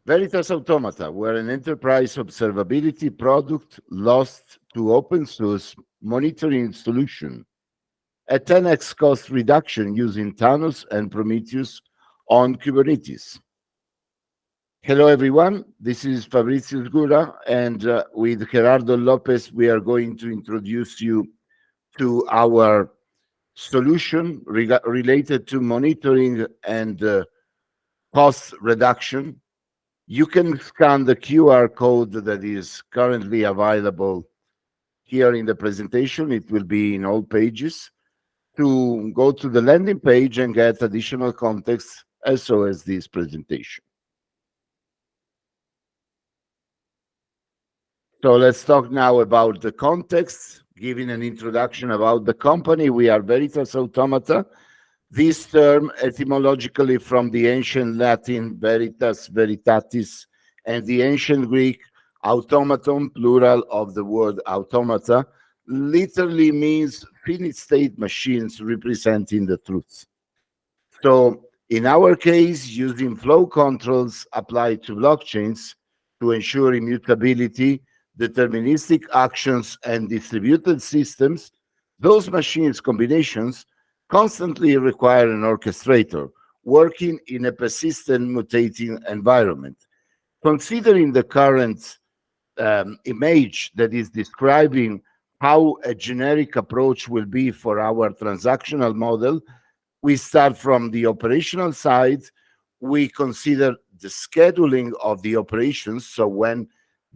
Veritas Automata, we're an enterprise observability product lost to open source monitoring solution. A 10x cost reduction using Thanos and Prometheus on Kubernetes. Hello, everyone. This is Fabrizio Sgura, and with Gerardo Lopez, we are going to introduce you to our solution related to monitoring and cost reduction. You can scan the QR code that is currently available here in the presentation. It will be in all pages to go to the landing page and get additional context as well as this presentation. So let's talk now about the context, giving an introduction about the company. We are Veritas Automata. This term etymologically from the ancient Latin veritas, veritatis, and the ancient Greek automaton, plural of the word automata, literally means finite state machines representing the truth. So in our case, using flow controls applied to blockchains to ensure immutability, deterministic actions, and distributed systems, those machines combinations constantly require an orchestrator working in a persistent mutating environment. Considering the current image that is describing how a generic approach will be for our transactional model, we start from the operational side. We consider the scheduling of the operations, so when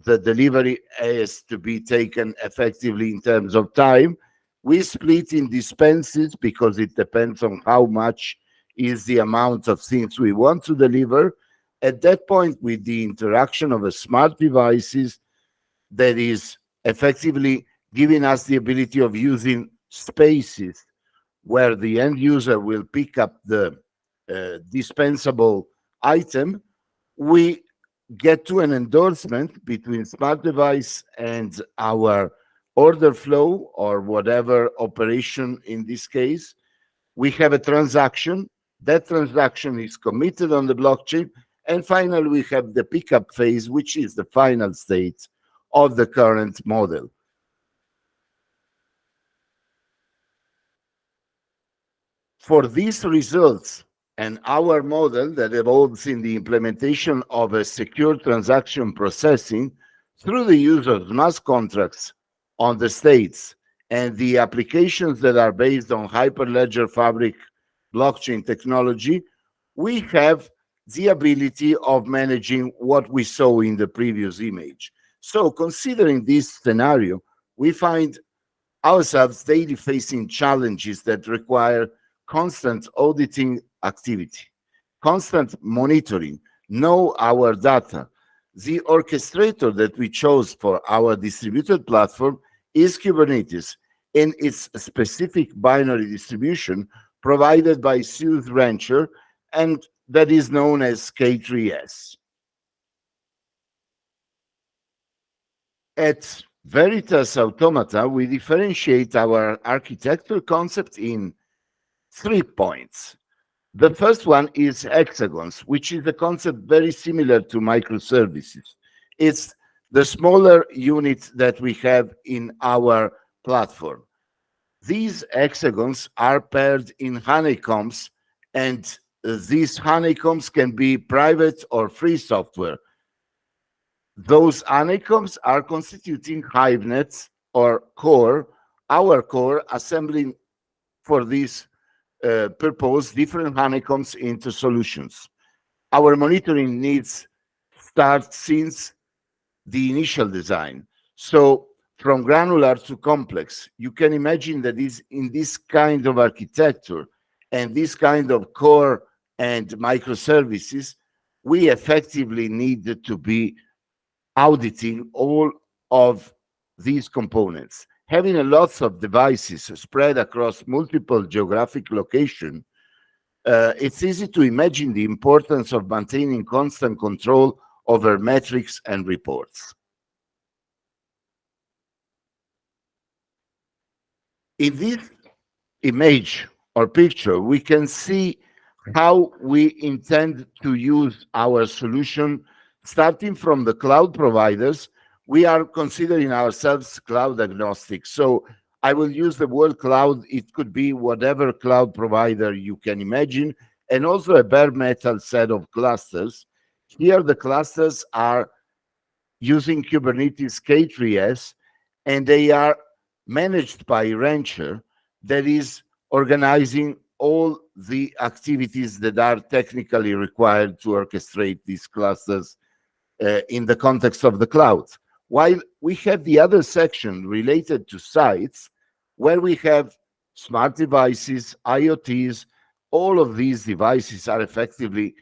the delivery is to be taken effectively in terms of time. We split in dispenses because it depends on how much is the amount of things we want to deliver. At that point, with the interaction of a smart devices that is effectively giving us the ability of using spaces where the end user will pick up the dispensable item, we get to an endorsement between smart device and our order flow or whatever operation in this case. We have a transaction. That transaction is committed on the blockchain. And finally, we have the pickup phase, which is the final state of the current model. For these results and our model that evolves in the implementation of a secure transaction processing through the use of smart contracts on the states and the applications that are based on Hyperledger Fabric blockchain technology, we have the ability of managing what we saw in the previous image. So considering this scenario, we find ourselves daily facing challenges that require constant auditing activity, constant monitoring, know our data. The orchestrator that we chose for our distributed platform is Kubernetes in its specific binary distribution provided by Suze Rancher, and that is known as K3S. At Veritas Automata, we differentiate our architecture concept in 3 points. The first one is hexagons, which is a concept very similar to microservices. It's the smaller unit that we have in our platform. These hexagons are paired in honeycombs, and these honeycombs can be private or free software. Those honeycombs are constituting hive nets or core, our core assembling for this purpose different honeycombs into solutions. Our monitoring needs start since the initial design. So from granular to complex, you can imagine that is in this kind of architecture and this kind of core and microservices, we effectively need to be auditing all of these components. Having a lots of devices spread across multiple geographic locations, it's easy to imagine the importance of maintaining constant control over metrics and reports. In this image or picture, we can see how we intend to use our solution starting from the cloud providers, we are considering ourselves cloud agnostic. So I will use the word cloud. It could be whatever cloud provider you can imagine, and also a bare metal set of clusters. Here, the clusters are using Kubernetes K3s, and they are managed by Rancher, that is organizing all the activities that are technically required to orchestrate these clusters in the context of the cloud. While we have the other section related to sites, where we have smart devices, IoTs. All of these devices are effectively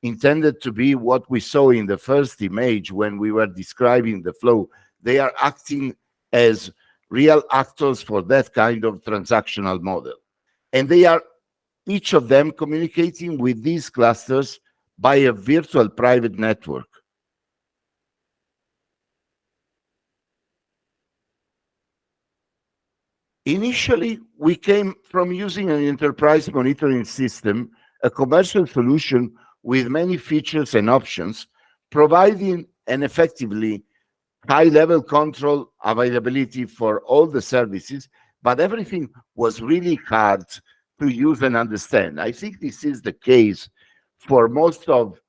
intended to be what we saw in the first image when we were describing the flow. They are acting as real actors for that kind of transactional model. And they are, each of them, communicating with these clusters by a virtual private network. Initially, we came from using an enterprise monitoring system, a commercial solution with many features and options, providing an effectively high-level control availability for all the services, but everything was really hard to use and understand. I think this is the case for most of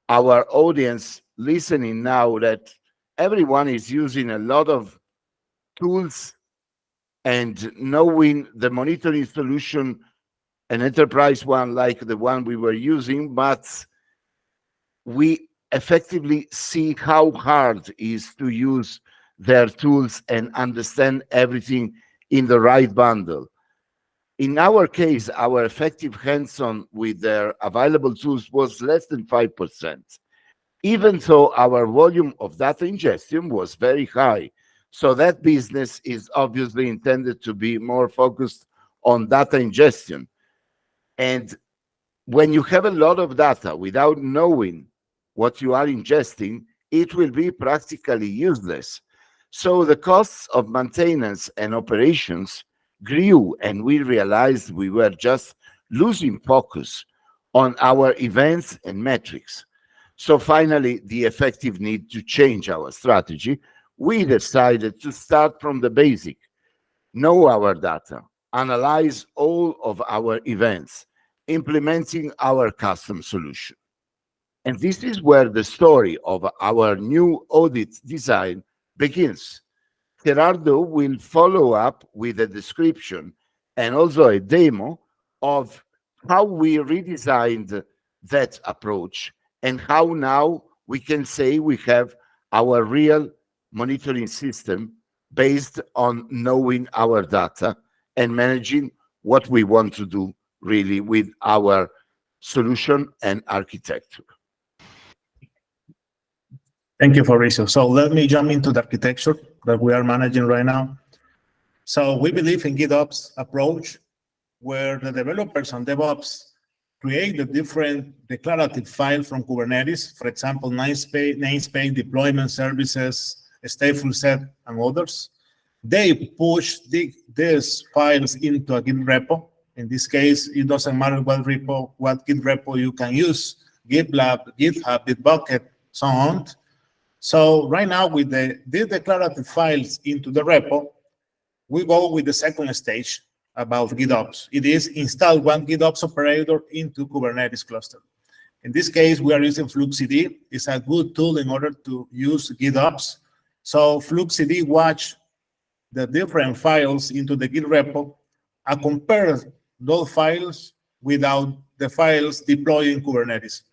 our audience listening now, that everyone is using a lot of tools and knowing the monitoring solution, an enterprise one like the one we were using, but we effectively see how hard it is to use their tools and understand everything in the right bundle. In our case, our effective hands-on with their available tools was less than 5%, even though our volume of data ingestion was very high. So that business is obviously intended to be more focused on data ingestion. And when you have a lot of data without knowing what you are ingesting, it will be practically useless. So the costs of maintenance and operations grew, and we realized we were just losing focus on our events and metrics. So finally, the effective need to change our strategy, we decided to start from the basic, know our data, analyze all of our events, implementing our custom solution. And this is where the story of our new audit design begins. Gerardo will follow up with a description and also a demo of how we redesigned that approach and how now we can say we have our real monitoring system based on knowing our data and managing what we want to do really with our solution and architecture. Thank you, Fabricio. So let me jump into the architecture that we are managing right now. So we believe in GitOps approach, where the developers and DevOps create the different declarative files from Kubernetes, for example, namespace, deployment services, stateful set, and others. They push these files into a Git repo. In this case, it doesn't matter what Git repo you can use, GitLab, GitHub, Bitbucket, so on. So right now, with these declarative files into the repo, we go with the second stage about GitOps. It is install one GitOps operator into Kubernetes cluster. In this case, we are using FluxCD. It's a good tool in order to use GitOps. So FluxCD watch the different files into the Git repo and compare those files without the files deployed in Kubernetes.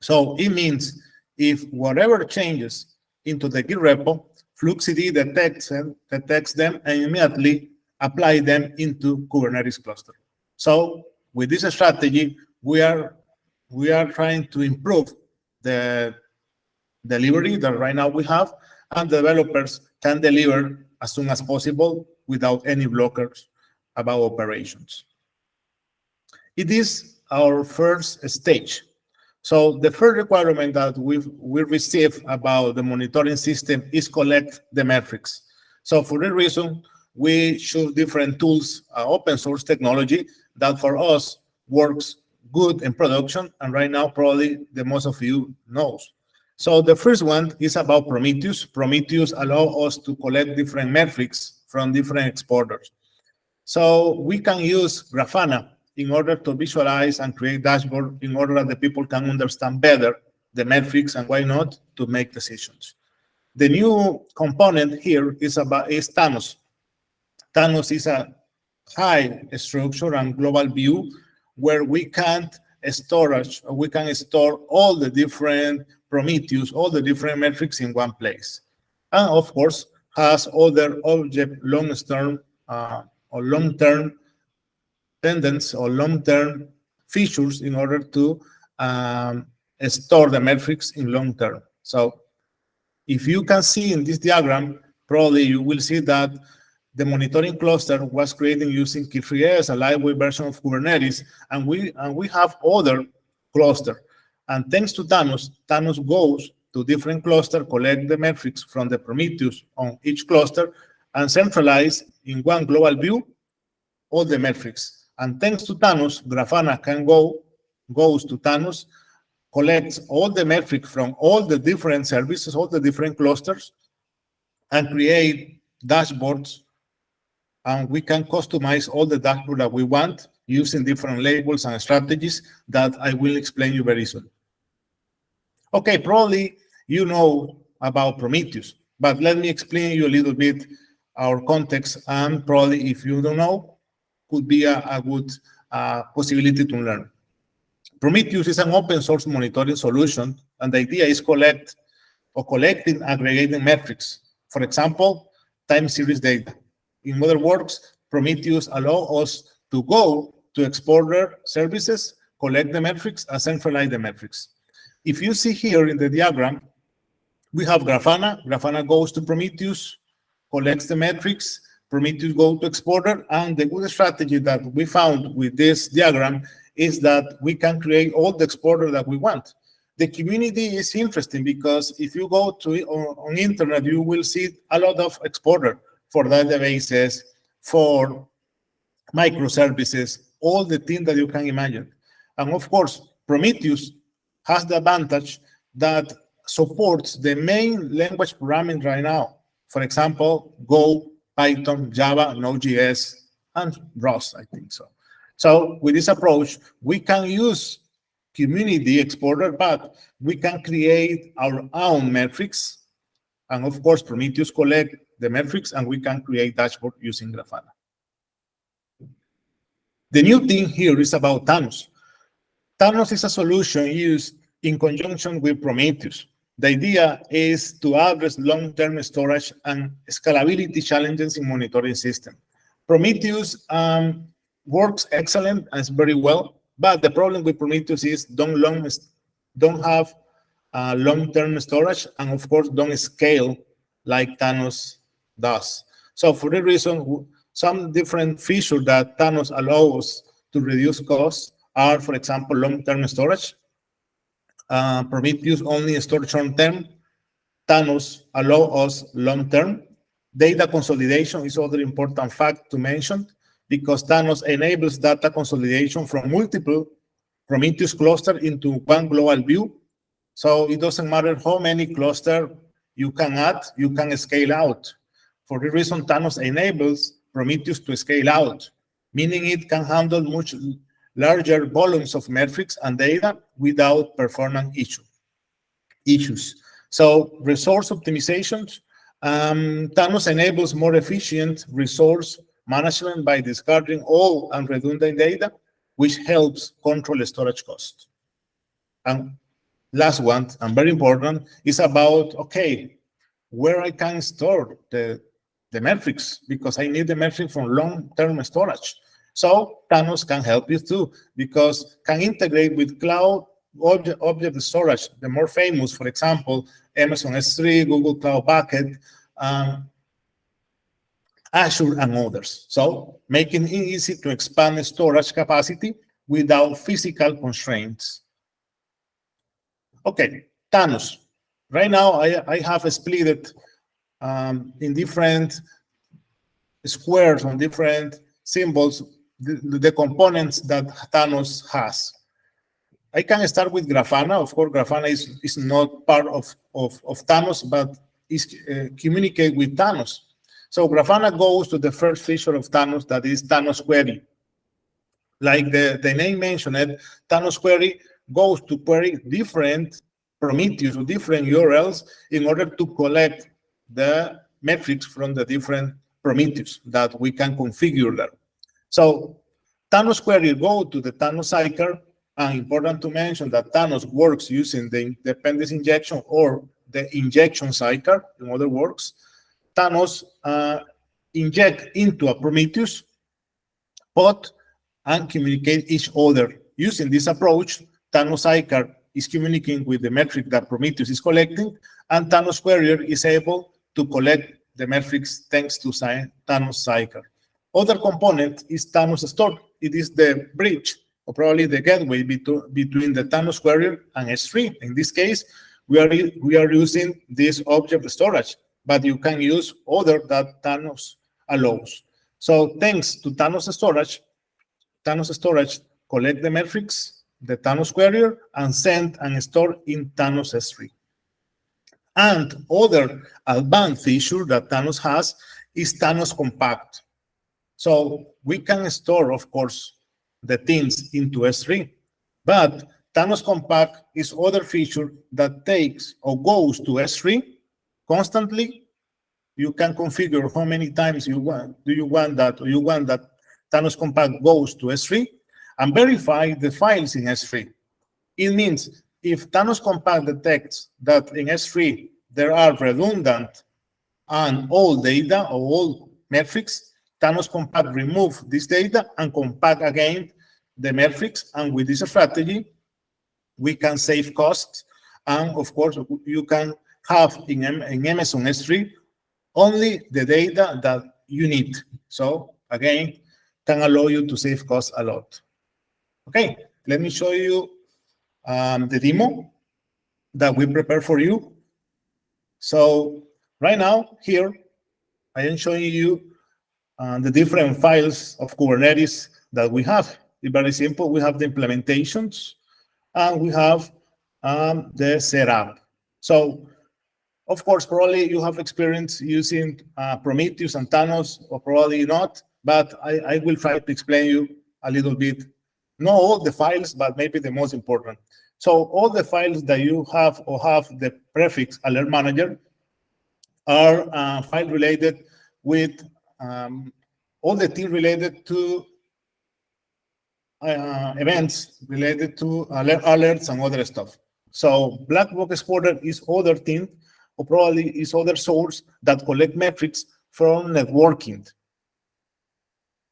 So it means if whatever changes into the Git repo, FluxCD detects them and immediately apply them into Kubernetes cluster. So with this strategy, we are trying to improve the delivery that right now we have, and developers can deliver as soon as possible without any blockers about operations. It is our first stage. So the first requirement that we receive about the monitoring system is collect the metrics. So for that reason, we choose different tools, open source technology that for us works good in production, and right now probably the most of you knows. So the first one is about Prometheus. Prometheus allows us to collect different metrics from different exporters. So we can use Grafana in order to visualize and create dashboard in order that the people can understand better the metrics and why not to make decisions. The new component here is Thanos. Thanos is a high structure and global view where we can store all the different Prometheus, all the different metrics in one place. And of course, has other object long-term or long-term tendencies or long-term features in order to store the metrics in long term. So if you can see in this diagram, probably you will see that the monitoring cluster was created using Key3s, a lightweight version of Kubernetes, and we have other cluster. And thanks to Thanos, Thanos goes to different cluster, collect the metrics from the Prometheus on each cluster, and centralize in one global view all the metrics. And thanks to Thanos, Grafana goes to Thanos, collects all the metrics from all the different services, all the different clusters, and create dashboards. And we can customize all the dashboard that we want using different labels and strategies that I will explain you very soon. Okay, probably you know about Prometheus, but let me explain you a little bit our context, and probably if you don't know, could be a good possibility to learn. Prometheus is an open source monitoring solution, and the idea is collecting aggregating metrics. For example, time series data. In other words, Prometheus allows us to go to exporter services, collect the metrics, and centralize the metrics. If you see here in the diagram, we have Grafana. Grafana goes to Prometheus, collects the metrics, Prometheus goes to exporter, and the good strategy that we found with this diagram is that we can create all the exporter that we want. The community is interesting because if you go to on internet, you will see a lot of exporter for databases, for microservices, all the things that you can imagine. And of course, Prometheus has the advantage that supports the main language programming right now. For example, Go, Python, Java, Node.js, and Rust, I think so. So with this approach, we can use community exporter, but we can create our own metrics. And of course, Prometheus collect the metrics, and we can create dashboard using Grafana. The new thing here is about Thanos. Thanos is a solution used in conjunction with Prometheus. The idea is to address long-term storage and scalability challenges in monitoring system. Prometheus works excellent and very well, but the problem with Prometheus is don't have long-term storage, and of course don't scale like Thanos does. So for that reason, some different features that Thanos allows to reduce costs are, for example, long-term storage. Prometheus only stores short-term. Thanos allows us long-term. Data consolidation is other important fact to mention, because Thanos enables data consolidation from multiple Prometheus clusters into one global view. So it doesn't matter how many clusters you can add, you can scale out. For the reason, Thanos enables Prometheus to scale out, meaning it can handle much larger volumes of metrics and data without performance issues. So resource optimizations, Thanos enables more efficient resource management by discarding all redundant data, which helps control storage costs. And last one, and very important, is about, okay, where I can store the metrics, because I need the metrics from long-term storage. So Thanos can help you too, because can integrate with cloud object storage, the more famous, for example, Amazon S3, Google Cloud Bucket, Azure, and others. So making it easy to expand storage capacity without physical constraints. Okay, Thanos. Right now, I have split it in different squares, on different symbols, the components that Thanos has. I can start with Grafana. Of course, Grafana is not part of Thanos, but is communicate with Thanos. So Grafana goes to the first feature of Thanos, that is Thanos query. Like the name mentioned, Thanos query goes to query different Prometheus or different URLs in order to collect the metrics from the different Prometheus that we can configure there. So Thanos query go to the Thanos cycle, and important to mention that Thanos works using the dependency injection or the injection cycle. In other words, Thanos inject into a Prometheus pod and communicate each other. Using this approach, Thanos cycle is communicating with the metric that Prometheus is collecting, and Thanos query is able to collect the metrics thanks to Thanos cycle. Other component is Thanos store. It is the bridge, or probably the gateway between the Thanos query and S3. In this case, we are using this object storage, but you can use other that Thanos allows. So thanks to Thanos storage collect the metrics, the Thanos query, and send and store in Thanos S3. And other advanced feature that Thanos has is Thanos compact. So we can store, of course, the things into S3, but Thanos compact is other feature that takes or goes to S3 constantly. You can configure how many times you want. Do you want that, or you want that Thanos compact goes to S3 and verify the files in S3. It means if Thanos compact detects that in S3 there are redundant and old data or old metrics, Thanos compact remove this data and compact again the metrics, and with this strategy, we can save costs. And of course, you can have in Amazon S3 only the data that you need. So again, can allow you to save costs a lot. Okay, let me show you the demo that we prepared for you. So right now here, I am showing you the different files of Kubernetes that we have. It's very simple. We have the implementations and we have the setup. So, of course, probably you have experience using Prometheus and Thanos, or probably not, but I will try to explain you a little bit, not all the files, but maybe the most important. So all the files that you have or have the prefix alert manager are file related with all the things related to events related to alerts and other stuff. So black box exporter is other thing, or probably is other source that collect metrics from networking.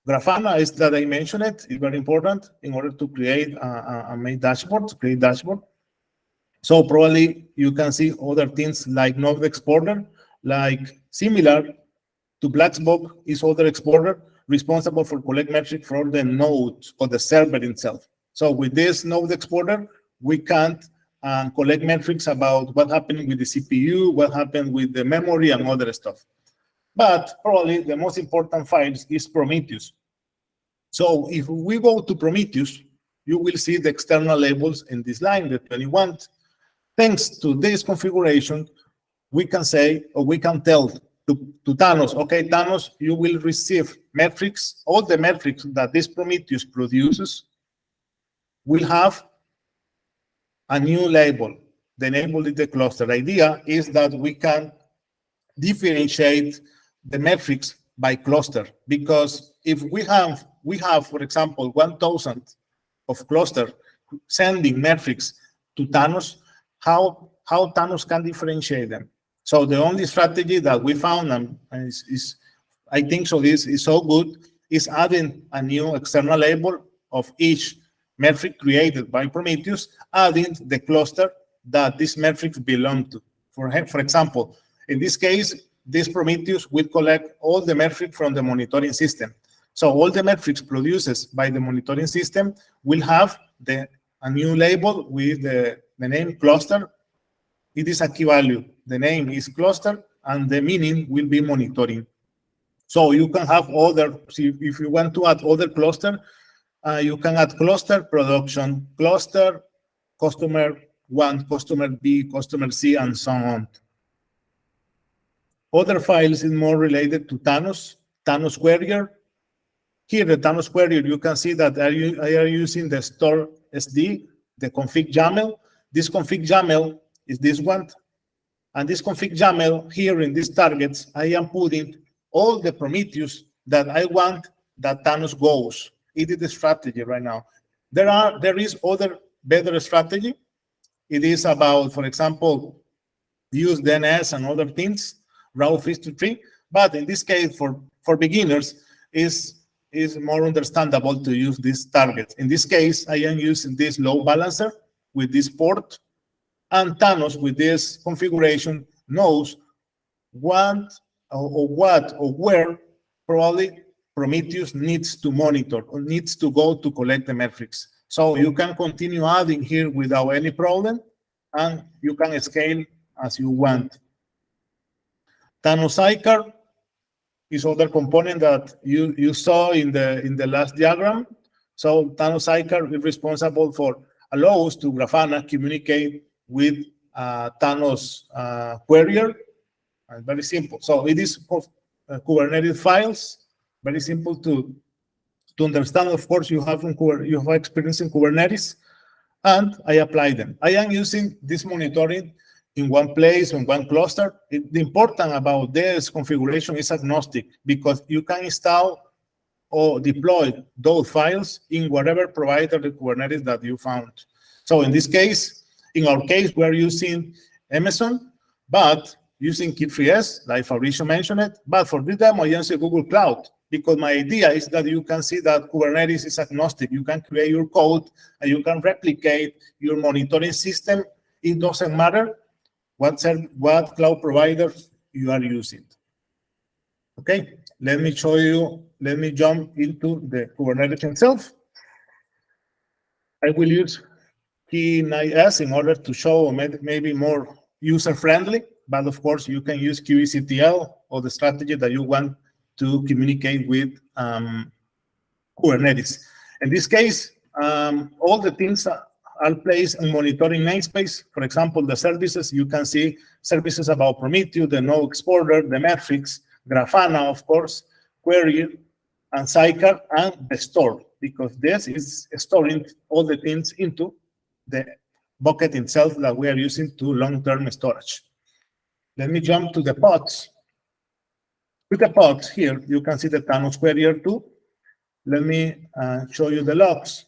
Grafana is that I mentioned it, is very important in order to create a main dashboard, to create dashboard. So probably you can see other things like node exporter, like similar to black box is other exporter responsible for collect metric from the node or the server itself. So with this node exporter, we can collect metrics about what happened with the CPU, what happened with the memory, and other stuff. But probably the most important files is Prometheus. So if we go to Prometheus, you will see the external labels in this line, the 21. Thanks to this configuration, we can say, or we can tell to Thanos, okay, Thanos, you will receive metrics, all the metrics that this Prometheus produces will have a new label. The label is the cluster. The idea is that we can differentiate the metrics by cluster, because if we have, for example, 1,000 of cluster sending metrics to Thanos, how Thanos can differentiate them? So the only strategy that we found, and is I think so this is so good, is adding a new external label of each metric created by Prometheus, adding the cluster that these metrics belong to. For example, in this case, this Prometheus will collect all the metrics from the monitoring system. So all the metrics produced by the monitoring system will have a new label with the name cluster. It is a key value. The name is cluster, and the meaning will be monitoring. So you can have other, if you want to add other cluster, you can add cluster production, cluster customer 1, customer B, customer C, and so on. Other files is more related to Thanos Query. Here, the Thanos Query, you can see that I are using the store SD, the config YAML. This config YAML is this one. And this config YAML here in these targets, I am putting all the Prometheus that I want that Thanos goes. It is the strategy right now. There is other better strategy. It is about, for example, use DNS and other things, Route 53. But in this case, for beginners, is more understandable to use these targets. In this case, I am using this load balancer with this port, and Thanos with this configuration knows what or where probably Prometheus needs to monitor or needs to go to collect the metrics. So you can continue adding here without any problem, and you can scale as you want. Thanos Sidecar is other component that you saw in the last diagram. So Thanos Sidecar is responsible for allows to Grafana communicate with Thanos Query. Very simple. So it is Kubernetes files. Very simple to understand. Of course, you have experience in Kubernetes, and I apply them. I am using this monitoring in one place, in one cluster. The important about this configuration is agnostic, because you can install or deploy those files in whatever provider the Kubernetes that you found. So in this case, in our case, we're using Amazon, but using Kit3S, like Fabricio mentioned it. But for this demo, I use Google Cloud, because my idea is that you can see that Kubernetes is agnostic. You can create your code and you can replicate your monitoring system. It doesn't matter what cloud provider you are using. Okay, let me show you, let me jump into the Kubernetes itself. I will use K9S in order to show maybe more user-friendly, but of course you can use kubectl or the strategy that you want to communicate with Kubernetes. In this case, all the things are placed in monitoring namespace. For example, the services, you can see services about Prometheus, the node exporter, the metrics, Grafana, of course, query, and Sidecar, and the store, because this is storing all the things into the bucket itself that we are using to long-term storage. Let me jump to the pods. With the pods here, you can see the Thanos Query too. Let me show you the logs.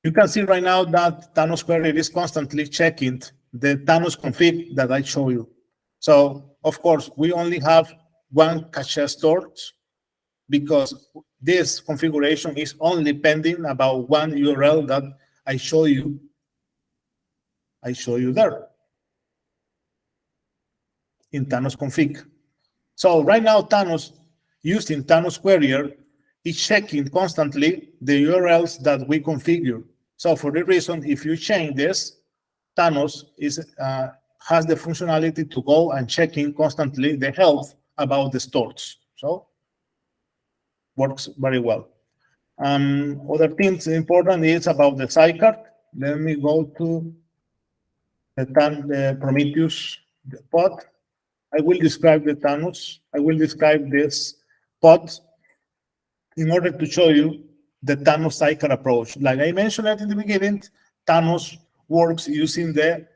You can see right now that Thanos Query is constantly checking the Thanos config that I show you. So, of course, we only have one cache stored, because this configuration is only pending about one URL that I show you there in Thanos config. So right now, Thanos, using Thanos Query, is checking constantly the URLs that we configure. So for the reason, if you change this, Thanos has the functionality to go and checking constantly the health about the stores. So works very well. Other things important is about the Sidecar. Let me go to the Prometheus pod. I will describe the Thanos. I will describe this pod in order to show you the Thanos Sidecar approach. Like I mentioned in the beginning, Thanos works using the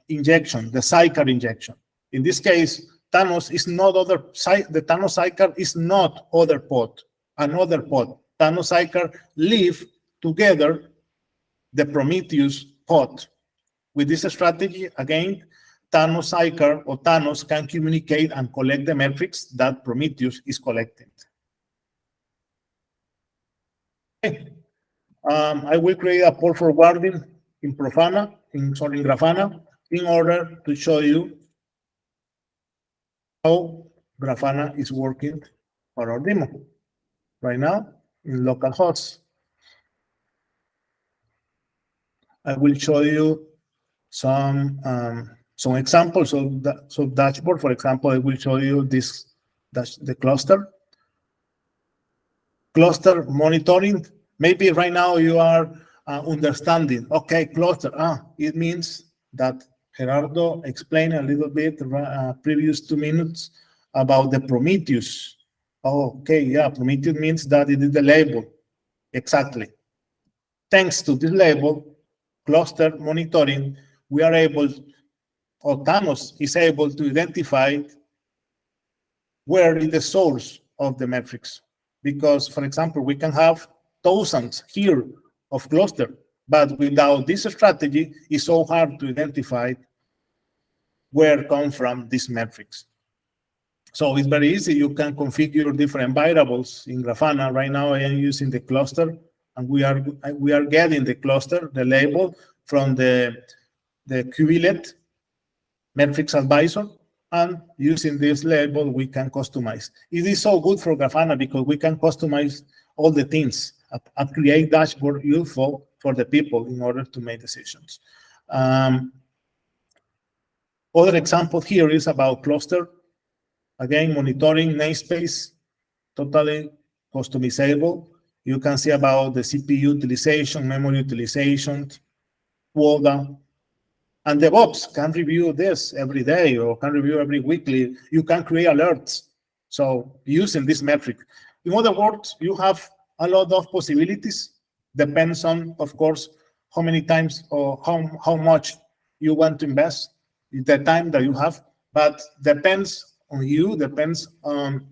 injection, the Sidecar injection. In this case, Thanos is not other side. The Thanos Sidecar is not other pod, another pod. Thanos Sidecar live together the Prometheus pod. With this strategy, again, Thanos Sidecar or Thanos can communicate and collect the metrics that Prometheus is collecting. Okay. I will create a port forwarding in Grafana in order to show you how Grafana is working for our demo right now in localhost. I will show you some examples of the dashboard. For example, I will show you the cluster monitoring. Maybe right now you are understanding. Okay, cluster. It means that Gerardo explained a little bit previous 2 minutes about the Prometheus. Oh, okay, yeah, Prometheus means that it is the label. Exactly. Thanks to this label, cluster monitoring, we are able, or Thanos is able to identify where is the source of the metrics. Because, for example, we can have thousands here of cluster, but without this strategy, it's so hard to identify where come from these metrics. So it's very easy. You can configure different variables in Grafana. Right now, I am using the cluster, and we are getting the cluster, the label from the Kubernetes metrics advisor, and using this label, we can customize. It is so good for Grafana because we can customize all the things and create dashboard useful for the people in order to make decisions. Other example here is about cluster. Again, monitoring namespace, totally customizable. You can see about the CPU utilization, memory utilization, quota, and DevOps can review this every day or can review every weekly. You can create alerts. So using this metric. In other words, you have a lot of possibilities. Depends on, of course, how many times or how much you want to invest, the time that you have, but depends on you, depends on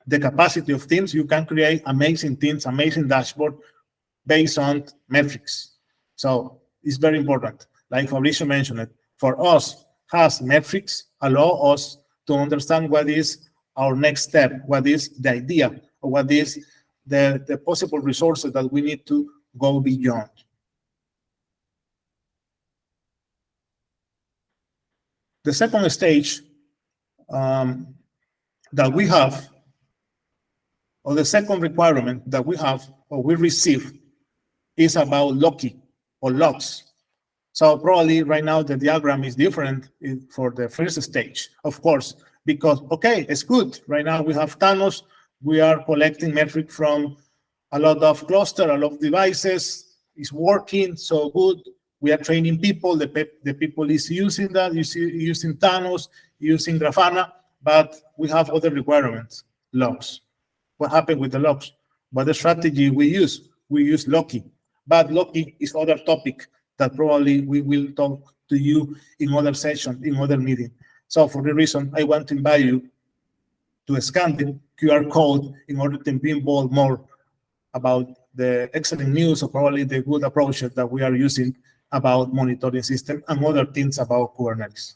the capacity of teams. You can create amazing teams, amazing dashboard based on metrics. So it's very important. Like Fabricio mentioned it, for us, has metrics allow us to understand what is our next step, what is the idea, or what is the possible resources that we need to go beyond. The second stage that we have, or the second requirement that we have or we receive, is about Loki or logs. So probably right now the diagram is different for the first stage, of course, because, okay, it's good. Right now we have Thanos. We are collecting metric from a lot of cluster, a lot of devices. It's working so good. We are training people. The people is using that, using Thanos, using Grafana, but we have other requirements, logs. What happened with the logs? What the strategy we use? We use Loki, but Loki is other topic that probably we will talk to you in other session, in other meeting. So for the reason, I want to invite you to scan the QR code in order to be involved more about the excellent news or probably the good approaches that we are using about monitoring system and other things about Kubernetes.